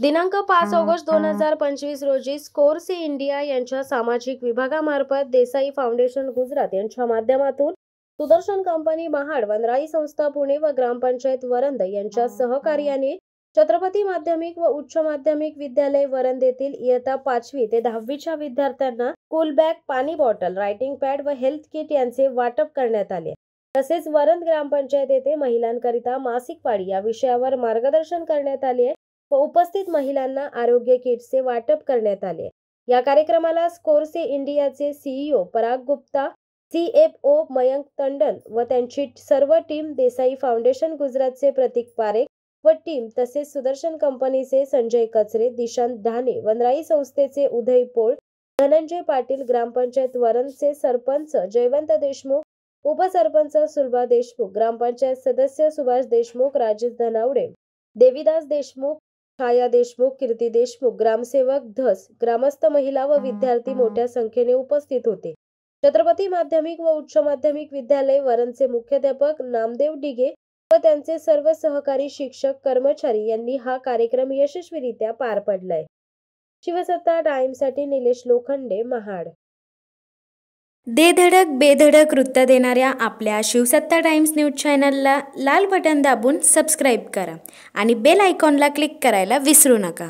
दिनांक 5 ऑगस्ट 2025 रोजी स्कोरसी इंडिया यांच्या सामाजिक विभागामार्फत देसाई फाउंडेशन गुजरात यांच्या माध्यमातून सुदर्शन कंपनी महाड, वनराई संस्था पुणे व ग्रामपंचायत वरंद यांच्या सहकार्याने छत्रपती माध्यमिक व उच्च माध्यमिक विद्यालय वरंद येथील इयत्ता 5वी ते 10वीच्या विद्यार्थ्यांना स्कूल बॅग, पाणी बॉटल, रायटिंग पॅड व हेल्थ किट यांचे वाटप करण्यात आले। तसेच वरंद ग्रामपंचायत येथे महिलांकरिता मासिक पाळी या विषयावर मार्गदर्शन करण्यात आले व उपस्थित महिलांना आरोग्य किटचे वाटप करण्यात आले। या कार्यक्रमाला स्कोरसी इंडियाचे सीईओ पराग गुप्ता, सीएफओ मयंक टंडन व त्यांची सर्व टीम, देसाई फाउंडेशन गुजरातचे प्रतीक पारेख व टीम, तसेच सुदर्शन कंपनीचे संजय कचरे, दिशांत धाने, वनराई संस्थेचे उदय पोळ, धनंजय पाटील, ग्रामपंचायत वरंदचे सरपंच जयवंत देशमुख, उपसरपंच सुलभा देशमुख, ग्रामपंचायत सदस्य सुभाष देशमुख, राजेश धनावडे, देवीदास देशमुख, छाया देशमुख, कीर्ती देशमुख, ग्रामसेवक धस, ग्रामस्थ, महिला व विद्यार्थी मोठ्या संख्येने उपस्थित होते। छत्रपती माध्यमिक व उच्च माध्यमिक विद्यालय वरंदचे मुख्याध्यापक नामदेव डिगे व त्यांचे सर्व सहकारी शिक्षक, कर्मचारी यांनी हा कार्यक्रम यशस्वीरित्या पार पाडलाय। शिवसत्ता टाइम्ससाठी निलेश लोखंडे, महाड। दे धडक बेधडक वृत्त देणाऱ्या आपल्या शिवसत्ता टाइम्स न्यूज चॅनलला लाल बटन दाबून सबस्क्राईब करा आणि बेल आयकॉनला क्लिक करायला विसरू नका।